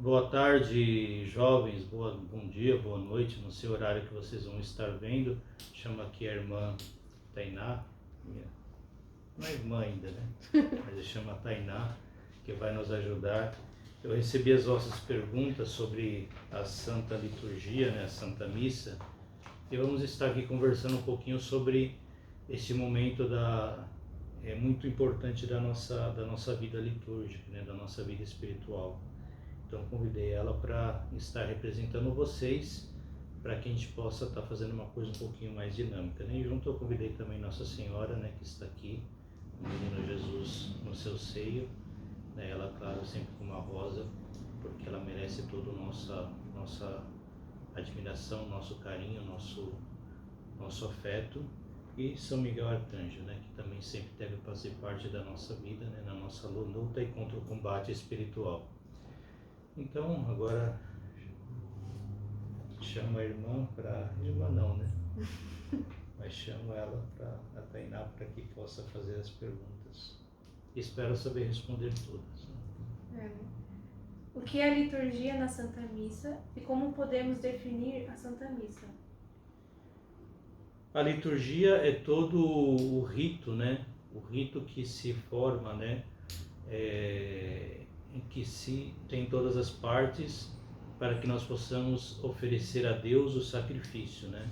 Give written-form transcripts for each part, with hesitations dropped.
Boa tarde, jovens, bom dia, boa noite, no seu horário que vocês vão estar vendo. Chama aqui a irmã Tainá, não é irmã ainda, né? Mas chama a Tainá, que vai nos ajudar. Eu recebi as vossas perguntas sobre a Santa Liturgia, né? A Santa Missa, e vamos estar aqui conversando um pouquinho sobre esse momento muito importante da nossa vida litúrgica, né? Da nossa vida espiritual. Então convidei ela para estar representando vocês, para que a gente possa estar fazendo uma coisa um pouquinho mais dinâmica, né? E junto eu convidei também Nossa Senhora, né, que está aqui, o menino Jesus no seu seio, né? Ela, claro, sempre com uma rosa, porque ela merece toda a nossa admiração, nosso carinho, nosso afeto. E São Miguel Arcanjo, né, que também sempre deve fazer parte da nossa vida, né, na nossa luta e contra o combate espiritual. Então, agora chamo a irmã para... Irmã não, né? Mas chamo ela para treinar para que possa fazer as perguntas. Espero saber responder todas. Né? O que é a liturgia na Santa Missa e como podemos definir a Santa Missa? A liturgia é todo o rito, né? O rito que se forma, né? Em que se tem todas as partes para que nós possamos oferecer a Deus o sacrifício, né?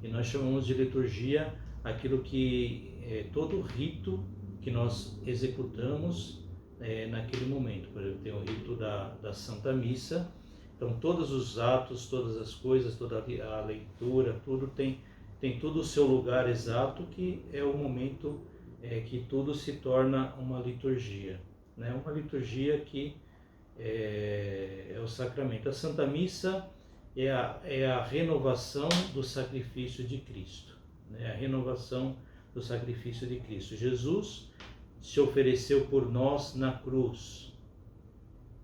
E nós chamamos de liturgia aquilo que é todo o rito que nós executamos naquele momento. Por exemplo, tem o rito da Santa Missa, então todos os atos, todas as coisas, toda a leitura, tudo tem tudo o seu lugar exato, que é o momento que tudo se torna uma liturgia, né? Uma liturgia que é o sacramento. A Santa Missa é a renovação do sacrifício de Cristo, né? A renovação do sacrifício de Cristo. Jesus se ofereceu por nós na cruz.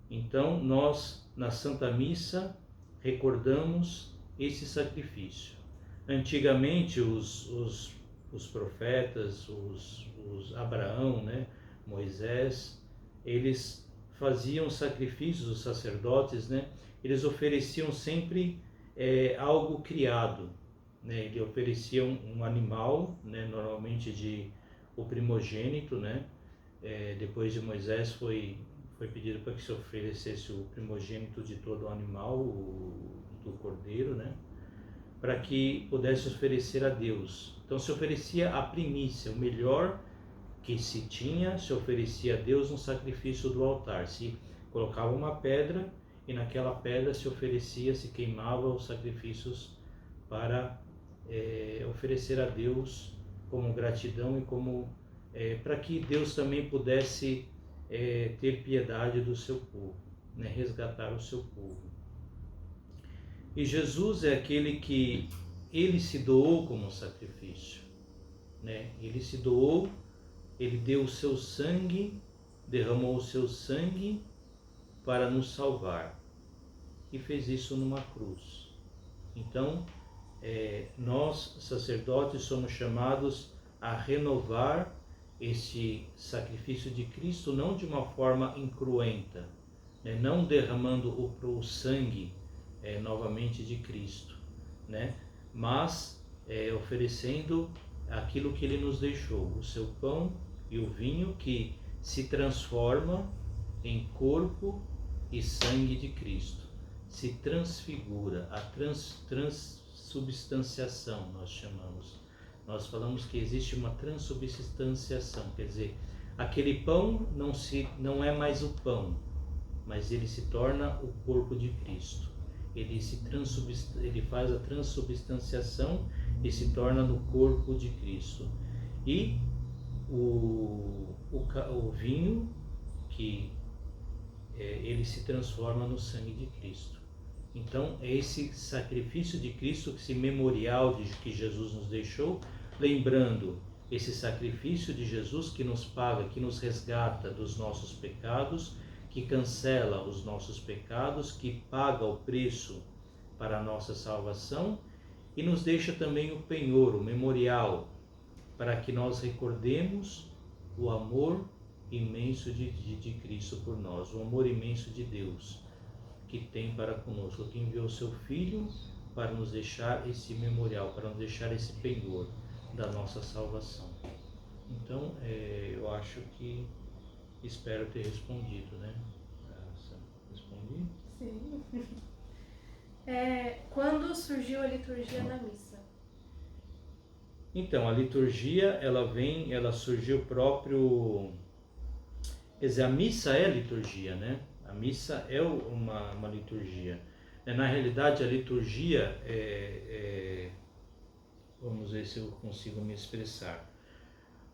Então, nós, na Santa Missa, recordamos esse sacrifício. Antigamente, os profetas, os Abraão, né, Moisés, eles faziam sacrifícios, os sacerdotes, né, eles ofereciam sempre algo criado, né, eles ofereciam um animal, né, normalmente o primogênito, né, depois de Moisés foi pedido para que se oferecesse o primogênito de todo o animal, do cordeiro, né, para que pudesse oferecer a Deus. Então se oferecia a primícia, o melhor que se tinha, se oferecia a Deus no sacrifício do altar. Se colocava uma pedra e naquela pedra se oferecia, se queimava os sacrifícios para oferecer a Deus como gratidão e como para que Deus também pudesse ter piedade do seu povo, né, resgatar o seu povo. E Jesus é aquele que ele se doou como sacrifício, né? Ele se doou, ele deu o seu sangue, derramou o seu sangue para nos salvar e fez isso numa cruz. Então, nós sacerdotes somos chamados a renovar esse sacrifício de Cristo, não de uma forma incruenta, né? Não derramando o sangue novamente de Cristo, né? Mas oferecendo aquilo que ele nos deixou, o seu pão e o vinho, que se transforma em corpo e sangue de Cristo, se transfigura, a transubstanciação nós chamamos. Nós falamos que existe uma transubstanciação, quer dizer, aquele pão não é mais o pão, mas ele se torna o corpo de Cristo. Ele faz a transubstanciação e se torna no corpo de Cristo. E o vinho, que ele se transforma no sangue de Cristo. Então é esse sacrifício de Cristo, esse memorial que Jesus nos deixou, lembrando esse sacrifício de Jesus que nos paga, que nos resgata dos nossos pecados, que cancela os nossos pecados, que paga o preço para a nossa salvação e nos deixa também o penhor, o memorial, para que nós recordemos o amor imenso de Cristo por nós, o amor imenso de Deus. que tem para conosco, que enviou o seu Filho para nos deixar esse memorial, para nos deixar esse penhor da nossa salvação. Então, eu acho que espero ter respondido, né? Respondi? Sim. Quando surgiu a liturgia na missa? Então, a liturgia, ela surgiu próprio... Quer dizer, a missa é liturgia, né? A missa é uma liturgia. Na realidade, a liturgia vamos ver se eu consigo me expressar.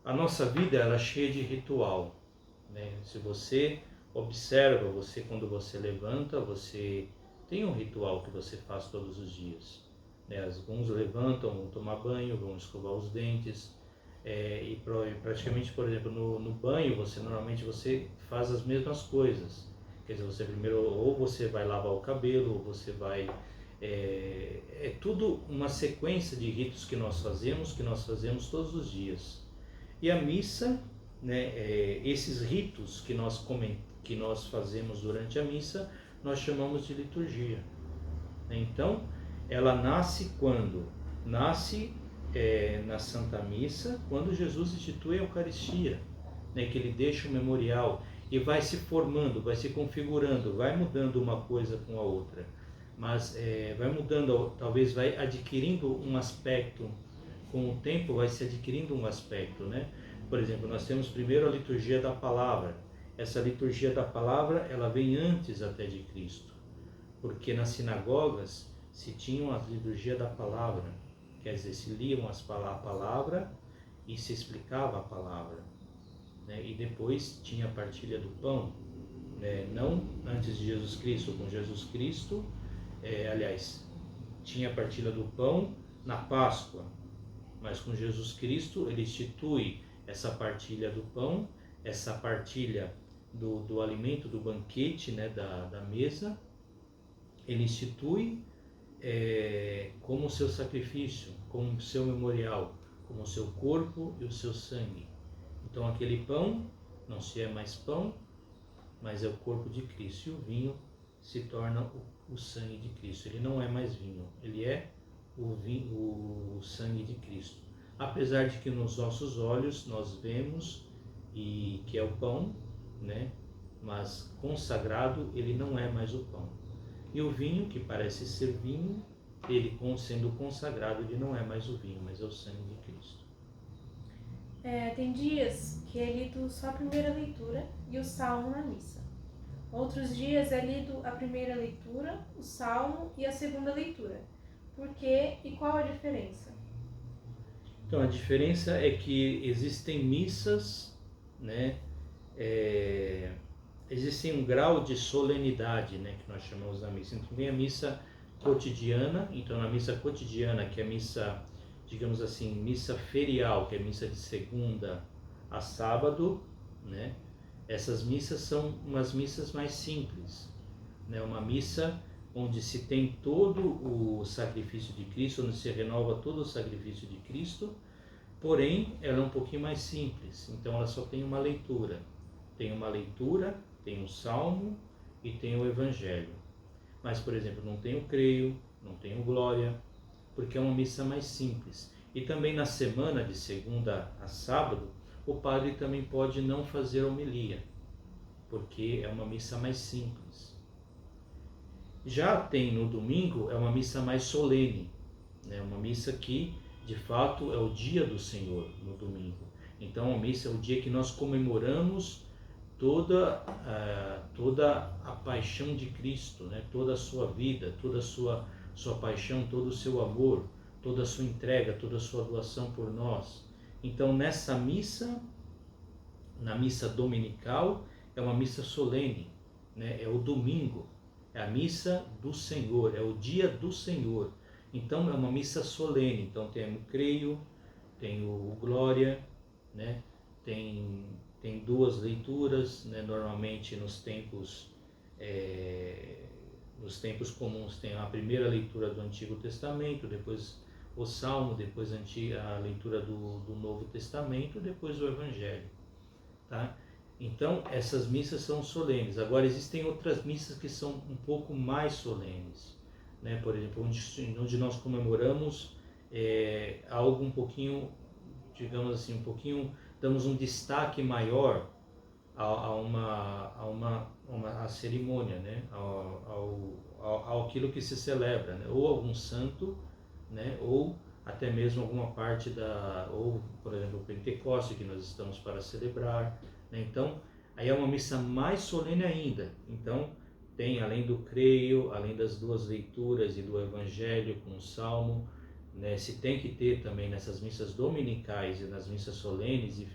A nossa vida, ela é cheia de ritual, né? Se você observa, quando você levanta, você tem um ritual que você faz todos os dias, né? Alguns levantam, vão tomar banho, vão escovar os dentes, e praticamente, por exemplo, no banho, normalmente você faz as mesmas coisas. Quer dizer, você primeiro, ou você vai lavar o cabelo, ou você vai... É tudo uma sequência de ritos que nós fazemos todos os dias. E a missa, né, esses ritos que nós fazemos durante a missa, nós chamamos de liturgia. Então, ela nasce quando? Nasce na Santa Missa, quando Jesus institui a Eucaristia, né, que ele deixa o memorial e vai se formando, vai se configurando, vai mudando uma coisa com a outra, mas vai mudando, talvez vai adquirindo um aspecto, com o tempo vai se adquirindo um aspecto, né? Por exemplo, nós temos primeiro a liturgia da palavra. Essa liturgia da palavra, ela vem antes até de Cristo, porque nas sinagogas se tinham a liturgia da palavra, quer dizer, se liam a palavra e se explicava a palavra, né? E depois tinha a partilha do pão, né? Não antes de Jesus Cristo, com Jesus Cristo, aliás, tinha a partilha do pão na Páscoa, mas com Jesus Cristo ele institui essa partilha do pão, essa partilha do alimento, do banquete, né? da mesa. Ele institui como seu sacrifício, como seu memorial, como o seu corpo e o seu sangue. Então aquele pão não se é mais pão, mas é o corpo de Cristo, e o vinho se torna o sangue de Cristo. Ele não é mais vinho, ele é o sangue de Cristo. Apesar de que nos nossos olhos nós vemos e que é o pão, né? Mas consagrado ele não é mais o pão. E o vinho, que parece ser vinho, ele sendo consagrado, ele não é mais o vinho, mas é o sangue de Cristo. Tem dias que é lido só a primeira leitura e o salmo na missa. Outros dias é lido a primeira leitura, o salmo e a segunda leitura. Por quê e qual a diferença? Então, a diferença é que existem missas, né? Existem um grau de solenidade, né, que nós chamamos da missa. Então, tem a missa cotidiana. Então, na missa cotidiana, que é a missa, digamos assim, missa ferial, que é a missa de segunda a sábado, né? Essas missas são umas missas mais simples, né? Uma missa onde se tem todo o sacrifício de Cristo, onde se renova todo o sacrifício de Cristo, porém ela é um pouquinho mais simples. Então ela só tem uma leitura. Tem uma leitura, tem um salmo e tem o evangelho. Mas, por exemplo, não tem o creio, não tem o glória, porque é uma missa mais simples. E também na semana de segunda a sábado, o padre também pode não fazer homilia, porque é uma missa mais simples. Já tem no domingo, é uma missa mais solene, né? Uma missa que, de fato, é o dia do Senhor, no domingo. Então, a missa é o dia que nós comemoramos toda a paixão de Cristo, né? Toda a sua vida, toda a sua paixão, todo o seu amor, toda a sua entrega, toda a sua doação por nós. Então, nessa missa, na missa dominical, é uma missa solene, né? É o domingo, é a missa do Senhor, é o dia do Senhor. Então, é uma missa solene. Então, tem o creio, tem o glória, né? Tem duas leituras, né? Normalmente nos tempos comuns tem a primeira leitura do Antigo Testamento, depois o Salmo, depois a leitura do Novo Testamento, depois o Evangelho, tá? Então, essas missas são solenes. Agora, existem outras missas que são um pouco mais solenes, né? Por exemplo, onde nós comemoramos algo um pouquinho, digamos assim, um pouquinho, damos um destaque maior a cerimônia, né? Ao aquilo que se celebra, né? Ou algum santo, né? Ou até mesmo alguma parte ou por exemplo o Pentecoste que nós estamos para celebrar, né? Então aí é uma missa mais solene ainda. Então tem, além do creio, além das duas leituras e do Evangelho com o Salmo, né? Se tem que ter também nessas missas dominicais e nas missas solenes,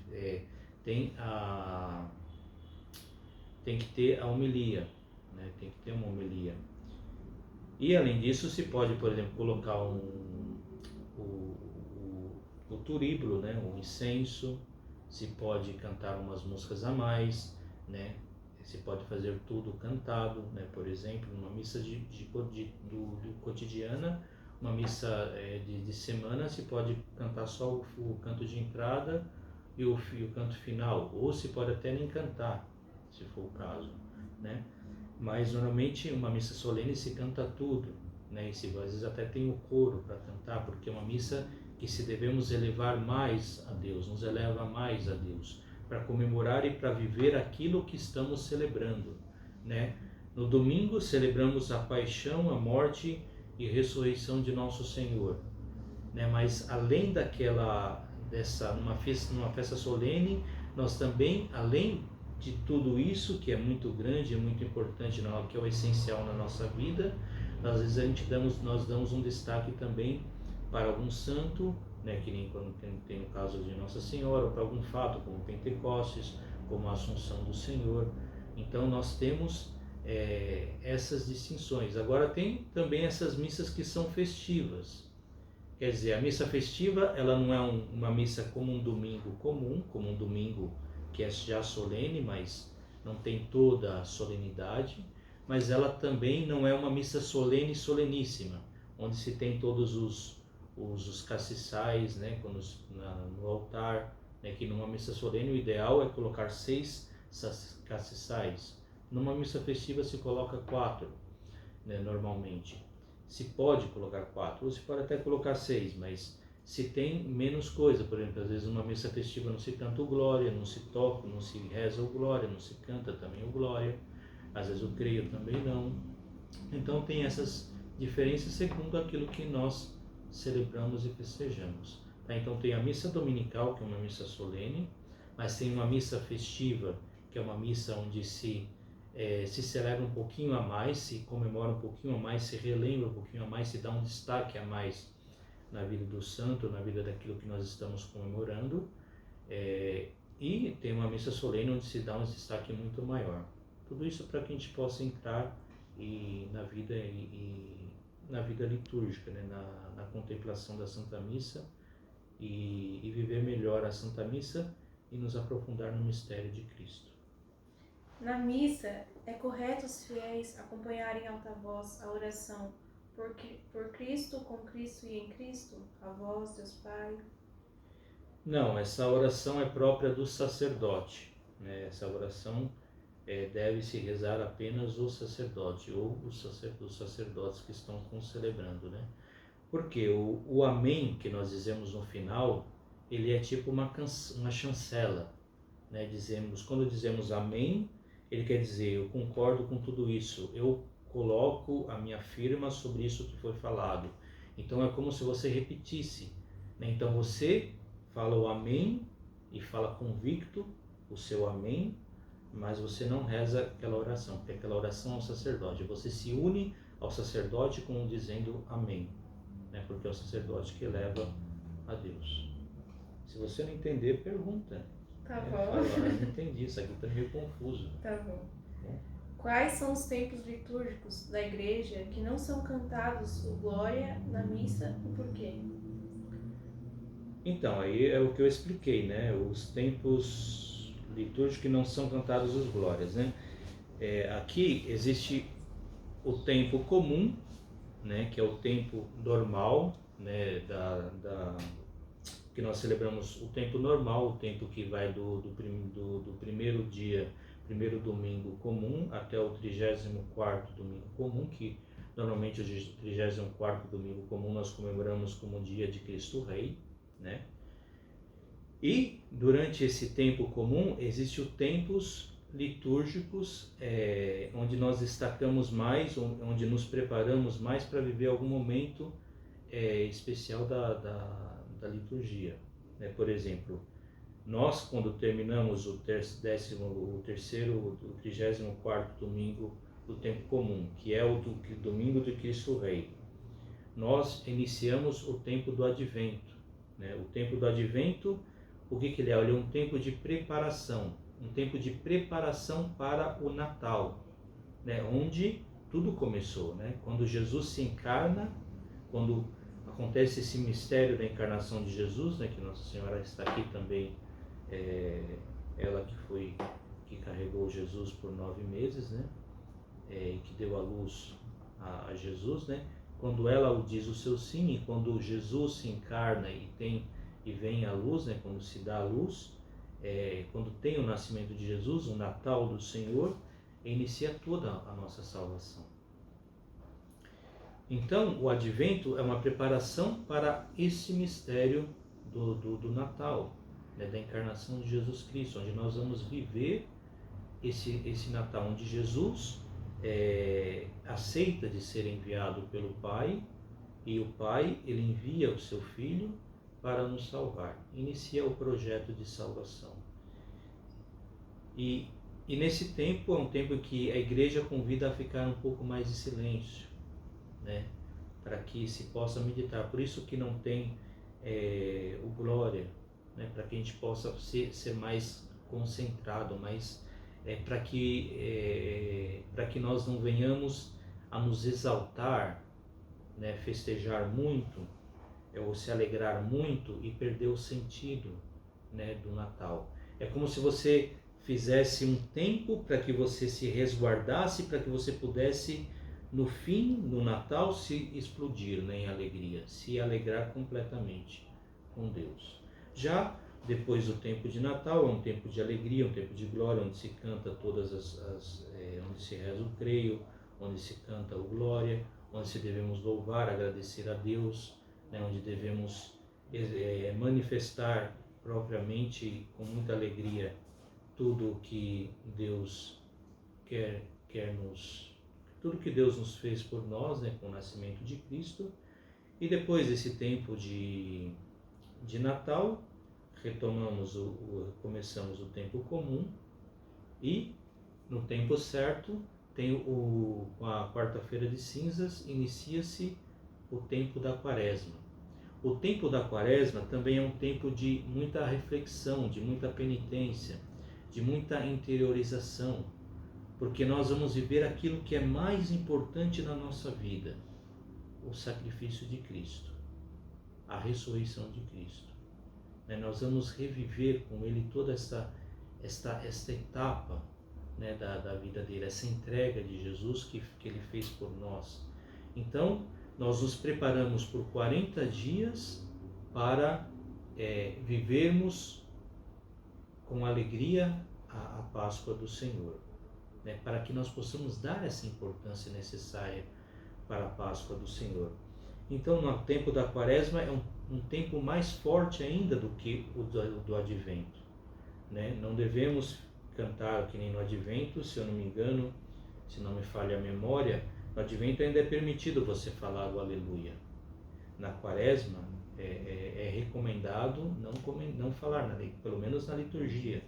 tem que ter a homilia, né? Tem que ter uma homilia. E além disso, se pode, por exemplo, colocar o turíbulo, né? O incenso, se pode cantar umas músicas a mais, né? Se pode fazer tudo cantado, né? Por exemplo, uma missa do cotidiana, uma missa de semana, se pode cantar só o canto de entrada e o canto final, ou se pode até nem cantar, se for o caso, né? Mas normalmente uma missa solene se canta tudo, né? E às vezes até tem o coro para cantar, porque é uma missa que se devemos elevar mais a Deus, nos eleva mais a Deus, para comemorar e para viver aquilo que estamos celebrando, né? No domingo celebramos a paixão, a morte e ressurreição de nosso Senhor, né? Mas além numa festa solene, nós também, além de tudo isso que é muito grande, é muito importante, que é o essencial na nossa vida, às vezes nós damos um destaque também para algum santo, né, que nem quando tem o caso de Nossa Senhora, ou para algum fato como Pentecostes, como a Assunção do Senhor. Então nós temos essas distinções. Agora tem também essas missas que são festivas. Quer dizer, a missa festiva, ela não é uma missa como um domingo comum, como um domingo que é já solene, mas não tem toda a solenidade, mas ela também não é uma missa solene soleníssima, onde se tem todos os castiçais, né, no altar, né, que numa missa solene o ideal é colocar 6 castiçais. Numa missa festiva se coloca 4, né, normalmente. Se pode colocar 4, ou se pode até colocar 6, mas se tem menos coisa. Por exemplo, às vezes numa missa festiva não se canta o Glória, não se toca, não se reza o Glória, não se canta também o Glória, às vezes o creio também não. Então tem essas diferenças segundo aquilo que nós celebramos e festejamos. Tá? Então tem a missa dominical, que é uma missa solene, mas tem uma missa festiva, que é uma missa onde se celebra um pouquinho a mais, se comemora um pouquinho a mais, se relembra um pouquinho a mais, se dá um destaque a mais na vida do santo, na vida daquilo que nós estamos comemorando, e tem uma missa solene onde se dá um destaque muito maior. Tudo isso para que a gente possa entrar na vida litúrgica, né? na contemplação da Santa Missa e viver melhor a Santa Missa e nos aprofundar no mistério de Cristo. Na missa, é correto os fiéis acompanharem em alta voz a oração por Cristo, com Cristo e em Cristo, a vós, Deus Pai? Não, essa oração é própria do sacerdote, né? Essa oração deve-se rezar apenas o sacerdote ou os sacerdotes que estão concelebrando, né? Porque o amém que nós dizemos no final, ele é tipo uma chancela, né? Quando dizemos amém, ele quer dizer, eu concordo com tudo isso, eu coloco a minha firma sobre isso que foi falado. Então é como se você repetisse, né? Então você fala o amém e fala convicto o seu amém, mas você não reza aquela oração, porque aquela oração é o sacerdote. Você se une ao sacerdote com dizendo amém, né? Porque é o sacerdote que eleva a Deus. Se você não entender, pergunta. Tá bom. Fala, não entendi, isso aqui está meio confuso. Tá bom. Quais são os tempos litúrgicos da igreja que não são cantados o Glória na missa e por quê? Então, aí é o que eu expliquei, né? Os tempos litúrgicos que não são cantados os Glórias, né? Aqui existe o tempo comum, né? Que é o tempo normal, né? que nós celebramos o tempo normal, o tempo que vai do primeiro dia, primeiro domingo comum, até o 34º domingo comum, que normalmente o 34º domingo comum nós comemoramos como o dia de Cristo Rei, né? E durante esse tempo comum existem os tempos litúrgicos, onde nós destacamos mais, onde nos preparamos mais para viver algum momento especial da liturgia, né? Por exemplo, nós, quando terminamos o 34º domingo do tempo comum, que é o domingo de Cristo Rei, nós iniciamos o tempo do Advento, né? O tempo do Advento, o que ele é? Ele é um tempo de preparação para o Natal, né? Onde tudo começou, né? Quando Jesus se encarna, quando acontece esse mistério da encarnação de Jesus, né? Que Nossa Senhora está aqui também, ela que carregou Jesus por 9 meses, né? E que deu à luz a Jesus, né? Quando ela diz o seu sim, e quando Jesus se encarna e vem à luz, né? Quando se dá à luz, quando tem o nascimento de Jesus, o Natal do Senhor, inicia toda a nossa salvação. Então, o Advento é uma preparação para esse mistério do Natal, né? Da encarnação de Jesus Cristo, onde nós vamos viver esse Natal, onde Jesus aceita de ser enviado pelo Pai, e o Pai, ele envia o seu Filho para nos salvar. Inicia o projeto de salvação. E nesse tempo, é um tempo que a Igreja convida a ficar um pouco mais de silêncio, né? Para que se possa meditar. Por isso que não tem o Glória, né? Para que a gente possa ser mais concentrado, mais para que nós não venhamos a nos exaltar, né? Festejar muito, ou se alegrar muito e perder o sentido, né? Do Natal. É como se você fizesse um tempo para que você se resguardasse, para que você pudesse, no fim, no Natal, se explodir, né? Em alegria, se alegrar completamente com Deus. Já depois do tempo de Natal, é um tempo de alegria, um tempo de glória, onde se canta onde se reza o creio, onde se canta o glória, onde se devemos louvar, agradecer a Deus, né? Onde devemos manifestar propriamente, com muita alegria, tudo que Deus tudo que Deus nos fez por nós, né? Com o nascimento de Cristo. E depois desse tempo de Natal, começamos o tempo comum, e no tempo certo, com a quarta-feira de cinzas, inicia-se o tempo da Quaresma. O tempo da Quaresma também é um tempo de muita reflexão, de muita penitência, de muita interiorização, porque nós vamos viver aquilo que é mais importante na nossa vida: o sacrifício de Cristo, a ressurreição de Cristo. Nós vamos reviver com Ele toda esta etapa, né, da vida dele, essa entrega de Jesus que Ele fez por nós. Então, nós nos preparamos por 40 dias para vivermos com alegria a Páscoa do Senhor, né, para que nós possamos dar essa importância necessária para a Páscoa do Senhor. Então, no tempo da Quaresma é um tempo mais forte ainda do que o do Advento, né? Não devemos cantar que nem no Advento, se eu não me engano, se não me falha a memória, no Advento ainda é permitido você falar o Aleluia. Na Quaresma é recomendado não falar, pelo menos na liturgia,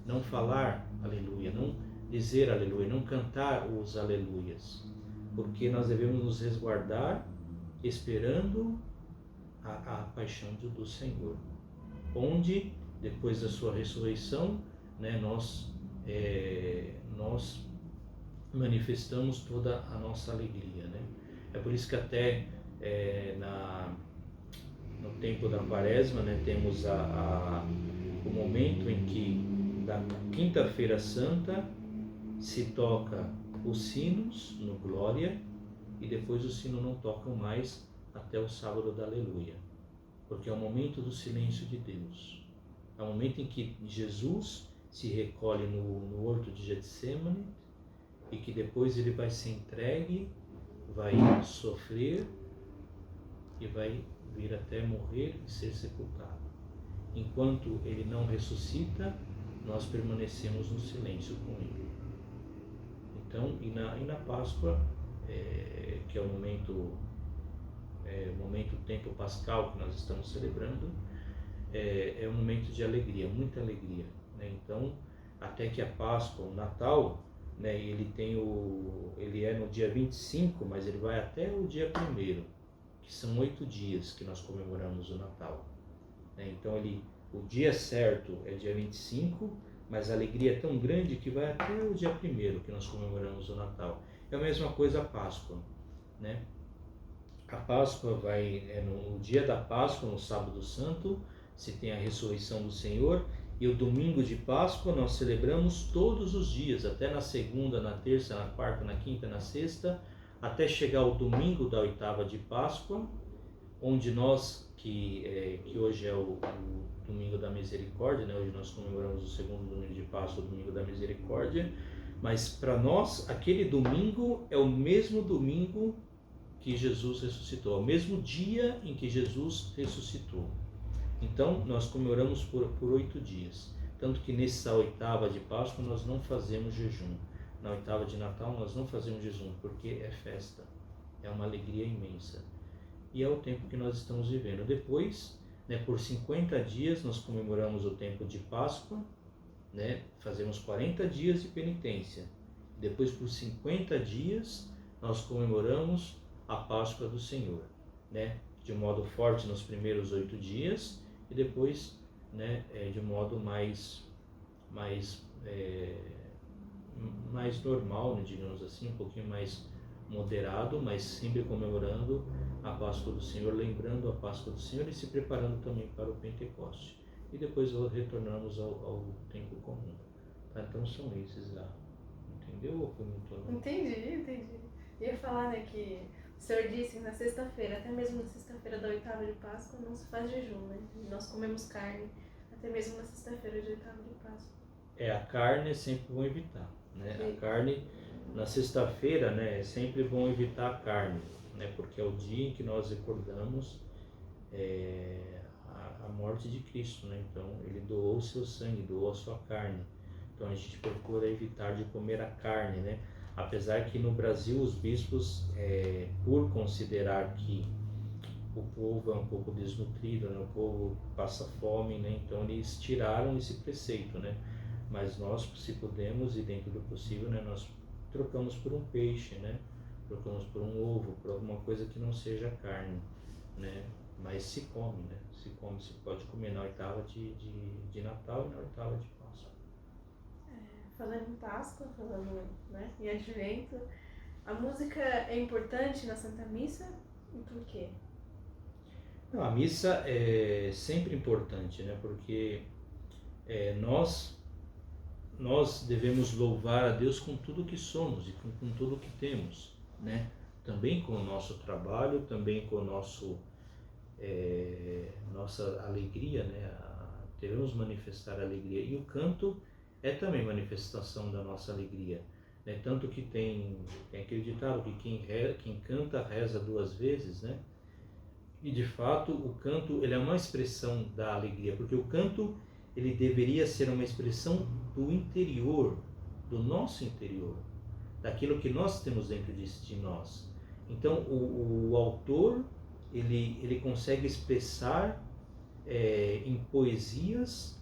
não falar Aleluia, não dizer Aleluia, não cantar os Aleluias, porque nós devemos nos resguardar esperando a paixão do Senhor, onde, depois da sua ressurreição, né, nós manifestamos toda a nossa alegria, né? É por isso que até no tempo da Quaresma, né, temos o momento em que, da Quinta-feira Santa, se toca os sinos no Glória, e depois os sinos não tocam mais até o sábado da Aleluia. porque é o momento do silêncio de Deus. É o momento em que Jesus se recolhe no horto de Getsêmani e que depois ele vai ser entregue, vai sofrer e vai vir até morrer e ser sepultado. Enquanto ele não ressuscita, nós permanecemos no silêncio com ele. Então, e na Páscoa, que é o momento tempo pascal que nós estamos celebrando, é um momento de alegria, muita alegria, né? Então, até que a Páscoa, o Natal, né, ele é no dia 25, mas ele vai até o dia 1º, que são 8 dias que nós comemoramos o Natal, né? Então, o dia certo é dia 25, mas a alegria é tão grande que vai até o dia 1º que nós comemoramos o Natal. É a mesma coisa a Páscoa, né? A Páscoa no dia da Páscoa, no Sábado Santo, se tem a ressurreição do Senhor, e o domingo de Páscoa nós celebramos todos os dias, até na segunda, na terça, na quarta, na quinta, na sexta, até chegar o domingo da 8ª de Páscoa, onde nós, que hoje é o domingo da misericórdia, né? Hoje nós comemoramos o segundo domingo de Páscoa, o domingo da misericórdia, mas para nós aquele domingo é o mesmo domingo que Jesus ressuscitou, é o mesmo dia em que Jesus ressuscitou. Então nós comemoramos por 8 dias, tanto que nessa 8ª de Páscoa nós não fazemos jejum, na 8ª de Natal nós não fazemos jejum, porque é festa, é uma alegria imensa. E é o tempo que nós estamos vivendo. Depois, né, por 50 dias, nós comemoramos o tempo de Páscoa, né, fazemos 40 dias de penitência. Depois, por 50 dias, nós comemoramos a Páscoa do Senhor, né, de modo forte nos primeiros 8 dias e depois, né, de modo mais normal, né, digamos assim, um pouquinho mais moderado, mas sempre comemorando a Páscoa do Senhor, lembrando a Páscoa do Senhor e se preparando também para o Pentecoste. E depois retornamos ao tempo comum. Tá? Então são esses lá. Entendeu ou foi muito longo? Entendi. Ia falar, né, que o Senhor disse que na sexta-feira, até mesmo na sexta-feira da 8ª de Páscoa, não se faz jejum, né? Nós comemos carne, até mesmo na sexta-feira de 8ª de Páscoa. A carne é sempre bom evitar, né? Sim. A carne, na sexta-feira, né, é sempre bom evitar a carne, né? Porque é o dia em que nós recordamos a morte de Cristo, né? Então, ele doou o seu sangue, doou a sua carne. Então, a gente procura evitar de comer a carne, né? Apesar que no Brasil os bispos, por considerar que o povo é um pouco desnutrido, né? O povo passa fome, né? Então eles tiraram esse preceito, né? Mas nós, se pudermos e dentro do possível, né, nós trocamos por um peixe, né? Trocamos por um ovo, por alguma coisa que não seja carne, né? Mas se come, né? Se pode comer na 8ª de Natal e na 8ª de Páscoa. Falando em Páscoa, falando, né, em Advento, a música é importante na Santa Missa e por quê? Não, a missa é sempre importante, né? Porque nós devemos louvar a Deus com tudo que somos e com tudo que temos, né? Também com o nosso trabalho, também com o nossa alegria, né? Devemos manifestar alegria. E o canto é também manifestação da nossa alegria, né? Tanto que tem aquele ditado que quem canta reza 2 vezes, né? E de fato o canto ele é uma expressão da alegria, porque o canto ele deveria ser uma expressão do interior, do nosso interior, daquilo que nós temos dentro de nós. Então o autor ele consegue expressar em poesias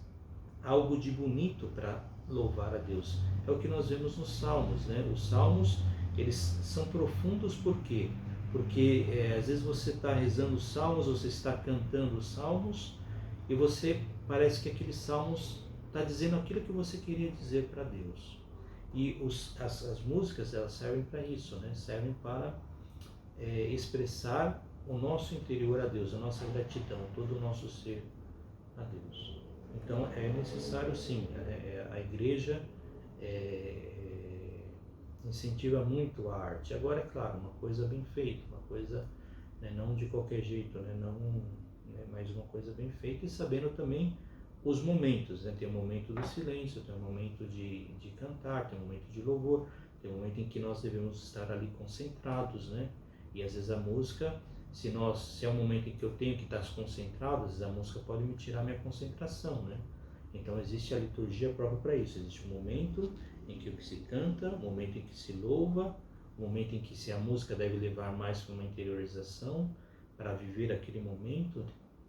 algo de bonito para louvar a Deus. É o que nós vemos nos Salmos, né? Os Salmos eles são profundos por quê? Porque às vezes você está rezando os Salmos, você está cantando os Salmos e você parece que aqueles Salmos está dizendo aquilo que você queria dizer para Deus. E as músicas elas servem para isso, né? Servem para expressar o nosso interior a Deus, a nossa gratidão, todo o nosso ser a Deus. Então é necessário sim, a igreja incentiva muito a arte. Agora é claro, uma coisa bem feita, uma coisa, né, não de qualquer jeito, né, né? Mas uma coisa bem feita e sabendo também os momentos, né? Tem o momento do silêncio, tem o momento de cantar, tem o momento de louvor, tem o momento em que nós devemos estar ali concentrados, né? E às vezes a música, se é um momento em que eu tenho que estar concentrado, às vezes a música pode me tirar minha concentração, né? Então existe a liturgia própria para isso. Existe um momento em que se canta, um momento em que se louva, um momento em que se a música deve levar mais para uma interiorização, para viver aquele momento,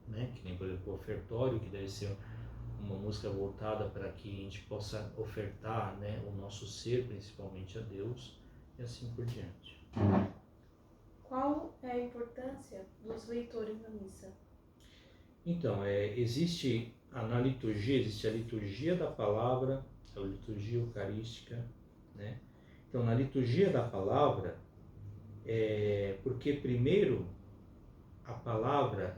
né? Que nem, por exemplo, o ofertório, que deve ser uma música voltada para que a gente possa ofertar, né, o nosso ser, principalmente a Deus, e assim por diante. Qual é a importância dos leitores na missa? Então, na liturgia, existe a liturgia da palavra, a liturgia eucarística, né? Então, na liturgia da palavra, porque primeiro a palavra,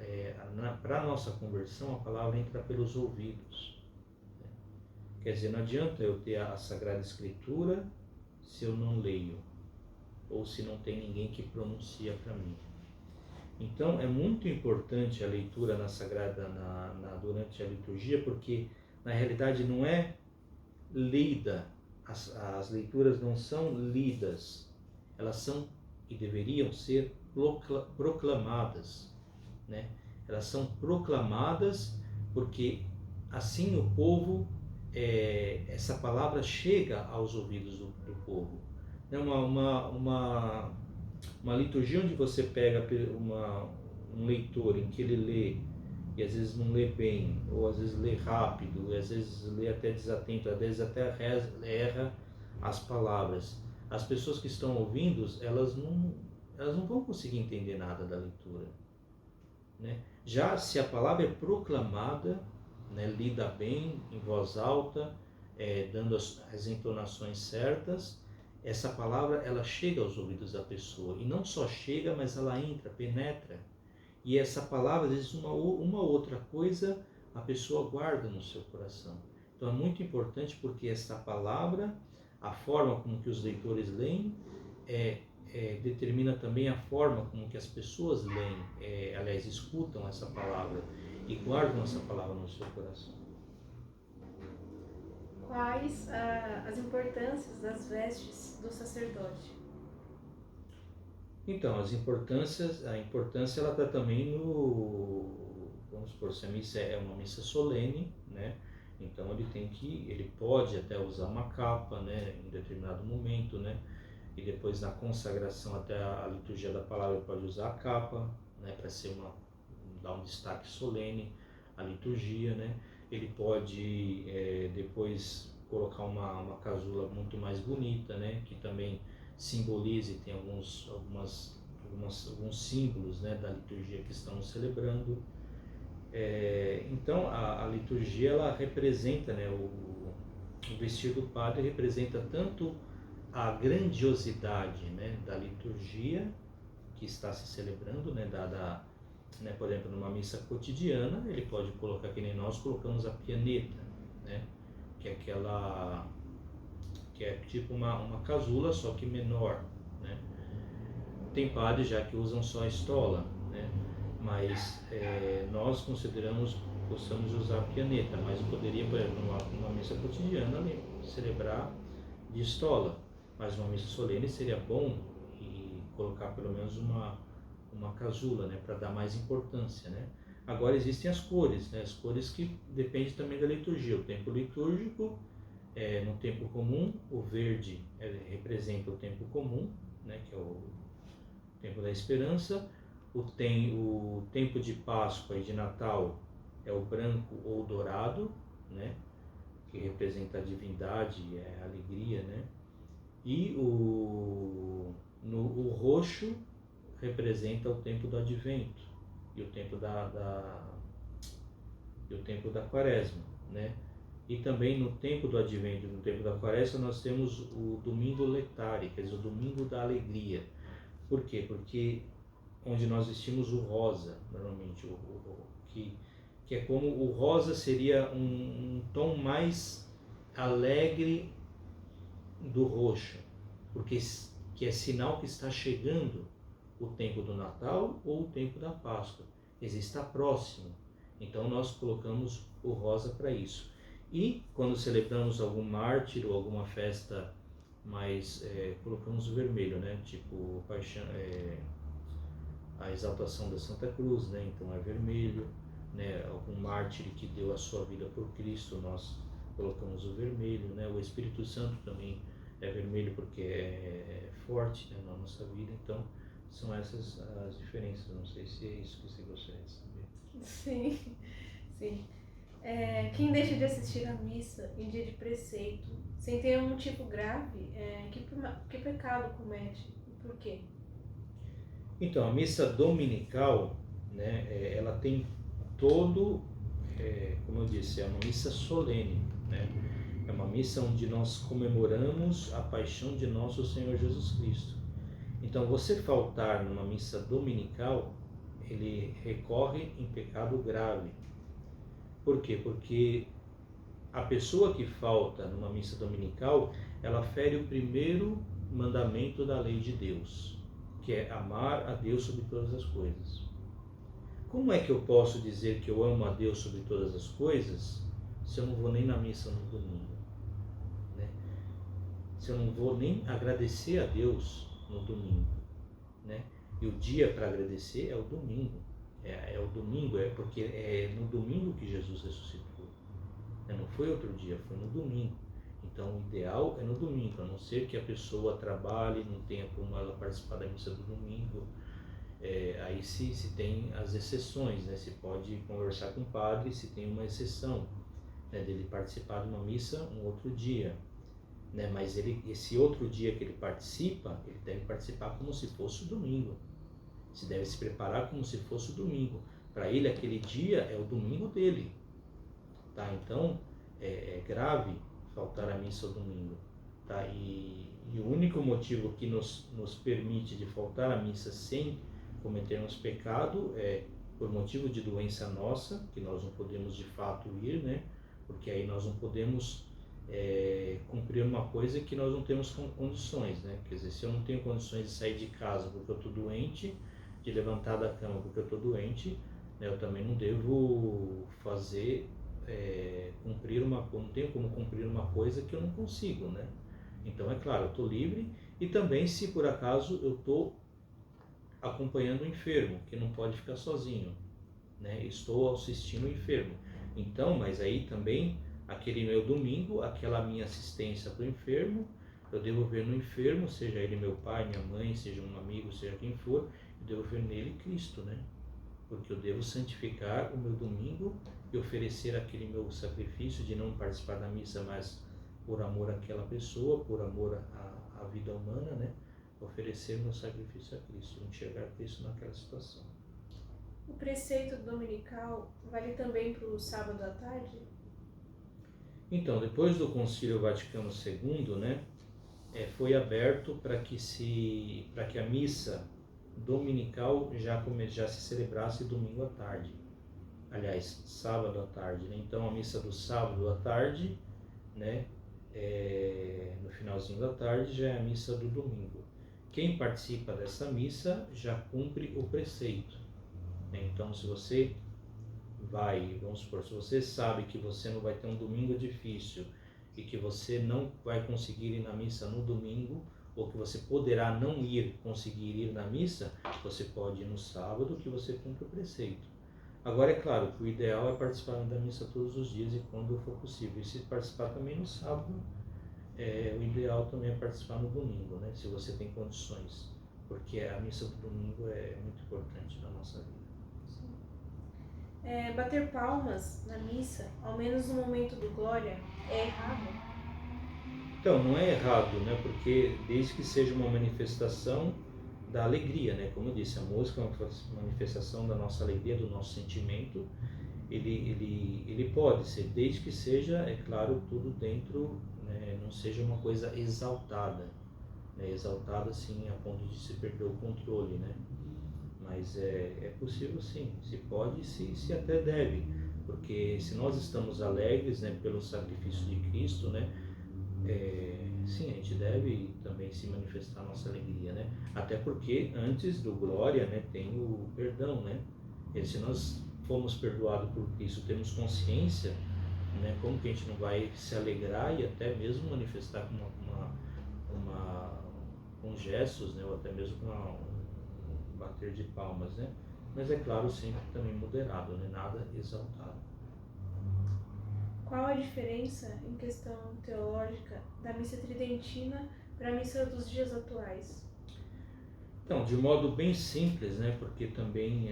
para a nossa conversão, a palavra entra pelos ouvidos. Né? Quer dizer, não adianta eu ter a Sagrada Escritura se eu não leio, ou se não tem ninguém que pronuncia para mim. Então é muito importante a leitura na Sagrada, durante a liturgia, porque na realidade não é lida, as leituras não são lidas, elas são e deveriam ser proclamadas, né? Elas são proclamadas porque assim o povo, essa palavra chega aos ouvidos do povo. É uma liturgia onde você pega um leitor em que ele lê e às vezes não lê bem, ou às vezes lê rápido, e às vezes lê até desatento, às vezes até erra as palavras. As pessoas que estão ouvindo, elas não vão conseguir entender nada da leitura, né? Já se a palavra é proclamada, né, lida bem, em voz alta, dando as entonações certas, essa palavra ela chega aos ouvidos da pessoa, e não só chega, mas ela entra, penetra, e essa palavra, às vezes uma outra coisa, a pessoa guarda no seu coração. Então é muito importante, porque essa palavra, a forma como que os leitores leem, determina também a forma como que as pessoas leem, aliás, escutam essa palavra e guardam essa palavra no seu coração. Quais as importâncias das vestes do sacerdote? Então, a importância ela está também vamos supor, se a missa é uma missa solene, né? Então ele pode até usar uma capa, né, em determinado momento, né? E depois na consagração até a liturgia da palavra ele pode usar a capa, né, para dar um destaque solene à liturgia, né? Ele pode depois colocar uma casula muito mais bonita, né, que também simbolize, tem alguns símbolos, né, da liturgia que estamos celebrando. Então a liturgia ela representa, né, o vestido do padre representa tanto a grandiosidade, né, da liturgia que está se celebrando, né, né, por exemplo, numa missa cotidiana, ele pode colocar, que nem nós colocamos a pianeta, né, que é tipo uma casula, só que menor, né. Tem padres já que usam só a estola, né, mas nós possamos usar a pianeta, mas eu poderia, por exemplo, numa missa cotidiana, celebrar de estola. Mas uma missa solene seria bom colocar pelo menos uma casula, né, para dar mais importância, né. Agora existem as cores, né, as cores que dependem também da liturgia. O tempo litúrgico, no tempo comum, o verde representa o tempo comum, né, que é o tempo da esperança. O tempo de Páscoa e de Natal é o branco ou dourado, né, que representa a divindade, a alegria, né. E o roxo representa o tempo do advento e o tempo da quaresma, né? E também no tempo do advento, no tempo da quaresma, nós temos o domingo letare, quer dizer, o domingo da alegria. Por quê? Porque onde nós vestimos o rosa, normalmente, que é como o rosa seria um tom mais alegre do roxo, porque que é sinal que está chegando o tempo do Natal ou o tempo da Páscoa. exista próximo. Então nós colocamos o rosa para isso. E quando celebramos algum mártir ou alguma festa mais, colocamos o vermelho, né? Tipo paixão, a exaltação da Santa Cruz, né? Então é vermelho, né? Algum mártir que deu a sua vida por Cristo, nós colocamos o vermelho, né? O Espírito Santo também é vermelho porque é forte, né, na nossa vida. Então são essas as diferenças. Não sei se é isso que você gostaria de saber. Sim, sim. Quem deixa de assistir à missa em dia de preceito, sem ter um motivo grave, que pecado comete? E por quê? Então, a missa dominical, né, ela tem todo, como eu disse, é uma missa solene, né? É uma missa onde nós comemoramos a paixão de nosso Senhor Jesus Cristo. Então, você faltar numa missa dominical, ele recorre em pecado grave. Por quê? Porque a pessoa que falta numa missa dominical, ela fere o primeiro mandamento da lei de Deus, que é amar a Deus sobre todas as coisas. Como é que eu posso dizer que eu amo a Deus sobre todas as coisas se eu não vou nem na missa no domingo, né? Se eu não vou nem agradecer a Deus no domingo, né? E o dia para agradecer é o domingo. É o domingo, porque é no domingo que Jesus ressuscitou. Não foi outro dia, foi no domingo. Então o ideal é no domingo, a não ser que a pessoa trabalhe, não tenha como ela participar da missa do domingo. Aí se tem as exceções, né? Se pode conversar com o padre se tem uma exceção, né, dele participar de uma missa um outro dia, né? Mas esse outro dia que ele participa, ele deve participar como se fosse o domingo. Se deve se preparar como se fosse o domingo. Para ele aquele dia é o domingo dele, tá? Então é grave faltar a missa ao domingo, tá? E o único motivo que nos permite de faltar a missa sem cometermos pecado é por motivo de doença nossa, que nós não podemos de fato ir, né? Porque aí nós não podemos cumprir uma coisa que nós não temos condições, né? Quer dizer, se eu não tenho condições de sair de casa porque eu estou doente, de levantar da cama porque eu estou doente, né, eu também não devo fazer, não tenho como cumprir uma coisa que eu não consigo, né? Então é claro, eu estou livre. E também se por acaso eu estou acompanhando o enfermo, que não pode ficar sozinho, né? Estou assistindo o enfermo. Então, mas aí também aquele meu domingo, aquela minha assistência para o enfermo, eu devo ver no enfermo, seja ele meu pai, minha mãe, seja um amigo, seja quem for, eu devo ver nele Cristo, né? Porque eu devo santificar o meu domingo e oferecer aquele meu sacrifício de não participar da missa, mas por amor àquela pessoa, por amor à vida humana, né? Oferecer meu sacrifício a Cristo, enxergar Cristo naquela situação. O preceito dominical vale também para o sábado à tarde? Então, depois do Concílio Vaticano II, né, foi aberto para que a missa dominical já se celebrasse domingo à tarde. Aliás, sábado à tarde, né? Então a missa do sábado à tarde, né, no finalzinho da tarde, já é a missa do domingo. Quem participa dessa missa já cumpre o preceito, né? Então, se você vamos supor, se você sabe que você não vai ter um domingo difícil e que você não vai conseguir ir na missa no domingo, ou que você poderá não conseguir ir na missa, você pode ir no sábado, que você cumpre o preceito. Agora, é claro que o ideal é participar da missa todos os dias e quando for possível. E se participar também no sábado, o ideal também é participar no domingo, né? Se você tem condições, porque a missa do domingo é muito importante na nossa vida. Bater palmas na missa, ao menos no momento do glória, é errado? Então, não é errado, né? Porque desde que seja uma manifestação da alegria, né? Como eu disse, a música é uma manifestação da nossa alegria, do nosso sentimento. Ele pode ser, desde que seja, é claro, tudo dentro, né? Não seja uma coisa exaltada, né? Exaltada assim a ponto de se perder o controle, né? Mas é possível sim, se pode, se até deve, porque se nós estamos alegres, né, pelo sacrifício de Cristo, né, sim, a gente deve também se manifestar a nossa alegria, né? Até porque antes do glória, né, tem o perdão, né? E se nós fomos perdoados por Cristo, temos consciência, né, como que a gente não vai se alegrar e até mesmo manifestar com com gestos, né, ou até mesmo com um bater de palmas, né? Mas é claro, sempre também moderado, né? Nada exaltado. Qual a diferença em questão teológica da missa tridentina para a missa dos dias atuais? Então, de modo bem simples, né? Porque também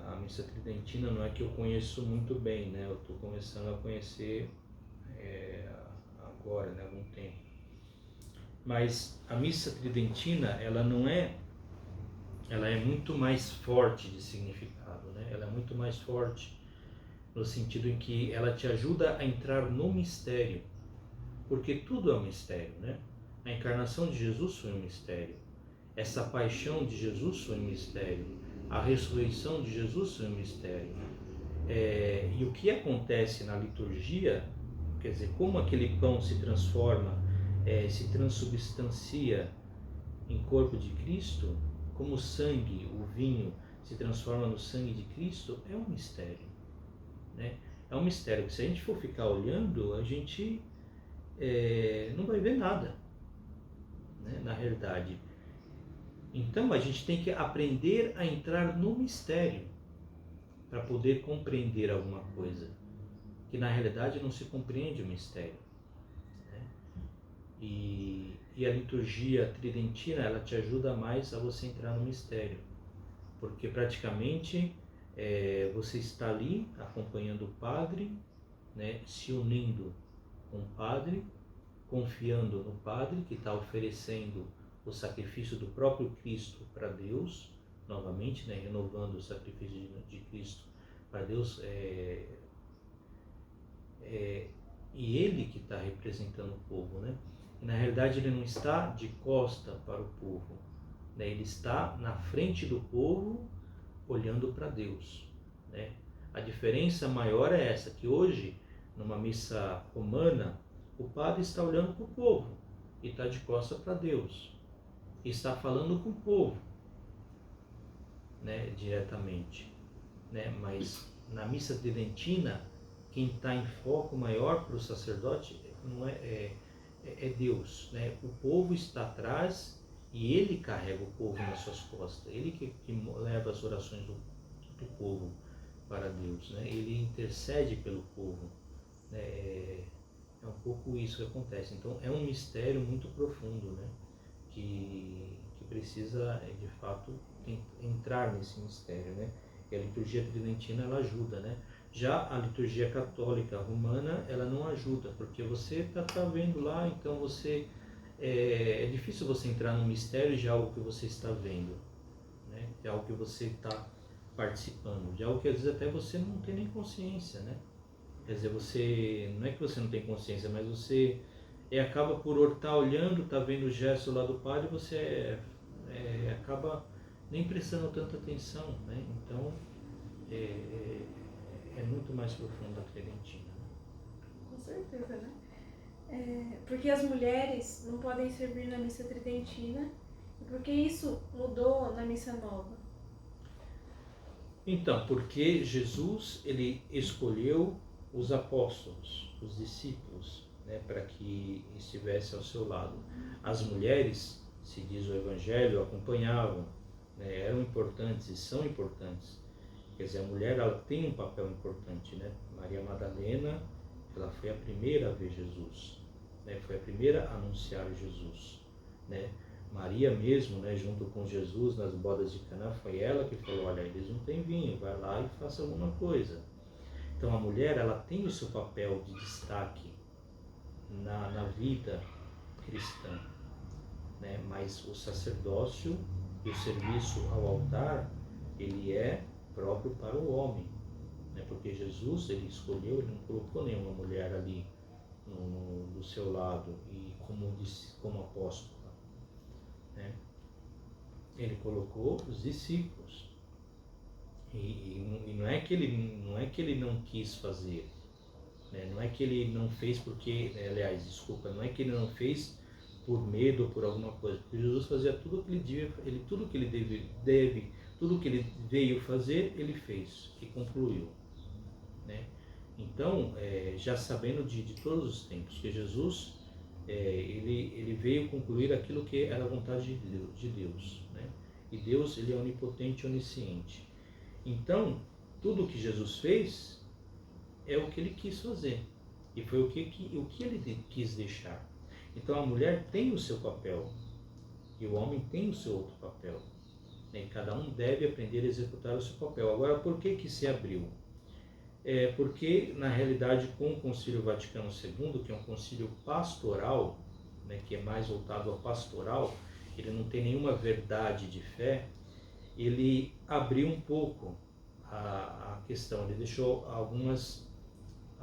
a missa tridentina não é que eu conheço muito bem, né? Eu estou começando a conhecer agora, né? Há algum tempo. Mas a missa tridentina, ela é muito mais forte de significado, né? Ela é muito mais forte no sentido em que ela te ajuda a entrar no mistério, porque tudo é um mistério, né? A encarnação de Jesus foi um mistério, essa paixão de Jesus foi um mistério, a ressurreição de Jesus foi um mistério. E o que acontece na liturgia, quer dizer, como aquele pão se transforma, se transubstancia em corpo de Cristo, como o sangue, o vinho se transforma no sangue de Cristo, é um mistério, né? É um mistério que se a gente for ficar olhando, a gente não vai ver nada, né, na realidade. Então a gente tem que aprender a entrar no mistério para poder compreender alguma coisa, que na realidade não se compreende o mistério, né? E a liturgia tridentina, ela te ajuda mais a você entrar no mistério, porque praticamente você está ali acompanhando o padre, né, se unindo com o padre, confiando no padre que está oferecendo o sacrifício do próprio Cristo para Deus, novamente, né, renovando o sacrifício de Cristo para Deus, e ele que está representando o povo, né? E na realidade ele não está de costa para o povo, né? Ele está na frente do povo, olhando para Deus, né? A diferença maior é essa, que hoje, numa missa romana, o padre está olhando para o povo e está de costa para Deus, e está falando com o povo, né, diretamente, né? Mas na missa tridentina, quem está em foco maior para o sacerdote não é Deus, né? O povo está atrás e ele carrega o povo nas suas costas, ele que leva as orações do povo para Deus, né? Ele intercede pelo povo, né? É um pouco isso que acontece. Então é um mistério muito profundo, né? Que precisa de fato entrar nesse mistério, né? E a liturgia tridentina, ela ajuda, né? Já a liturgia católica romana, ela não ajuda, porque você está vendo lá, então você é difícil você entrar no mistério de algo que você está vendo, né? De algo que você está participando, de algo que às vezes até você não tem nem consciência, né? Quer dizer, você não é que você não tem consciência, mas você acaba por estar olhando, está vendo o gesto lá do padre, você acaba nem prestando tanta atenção, né? Então é muito mais profunda a tridentina. Com certeza, né? Porque as mulheres não podem servir na missa tridentina, e porque isso mudou na missa nova. Então, porque Jesus, ele escolheu os apóstolos, os discípulos, né, para que estivesse ao seu lado. As mulheres, se diz o Evangelho, acompanhavam, né, eram importantes e são importantes. Quer dizer, a mulher, ela tem um papel importante, né? Maria Madalena, ela foi a primeira a ver Jesus, né? Foi a primeira a anunciar Jesus, né? Maria mesmo, né, junto com Jesus nas bodas de Caná, foi ela que falou: olha, eles não têm vinho, vai lá e faça alguma coisa. Então a mulher, ela tem o seu papel de destaque na vida cristã, né? Mas o sacerdócio e o serviço ao altar, ele é próprio para o homem, né? Porque Jesus, ele escolheu, ele não colocou nenhuma mulher ali do seu lado e como apóstola, né? Ele colocou os discípulos. E não é que ele não quis fazer, né? Não é que ele não fez porque, aliás, desculpa, não é que ele não fez por medo ou por alguma coisa, porque Jesus fazia tudo o que ele devia, tudo que ele deve Tudo que ele veio fazer, ele fez e concluiu, né? Então, já sabendo de todos os tempos que Jesus, ele veio concluir aquilo que era a vontade de Deus, né? E Deus, ele é onipotente e onisciente. Então, tudo que Jesus fez é o que ele quis fazer. E foi o que ele quis deixar. Então, a mulher tem o seu papel e o homem tem o seu outro papel, né? Cada um deve aprender a executar o seu papel. Agora, por que se abriu? Porque, na realidade, com o Concílio Vaticano II, que é um concílio pastoral, né, que é mais voltado ao pastoral, ele não tem nenhuma verdade de fé, ele abriu um pouco a questão, ele deixou algumas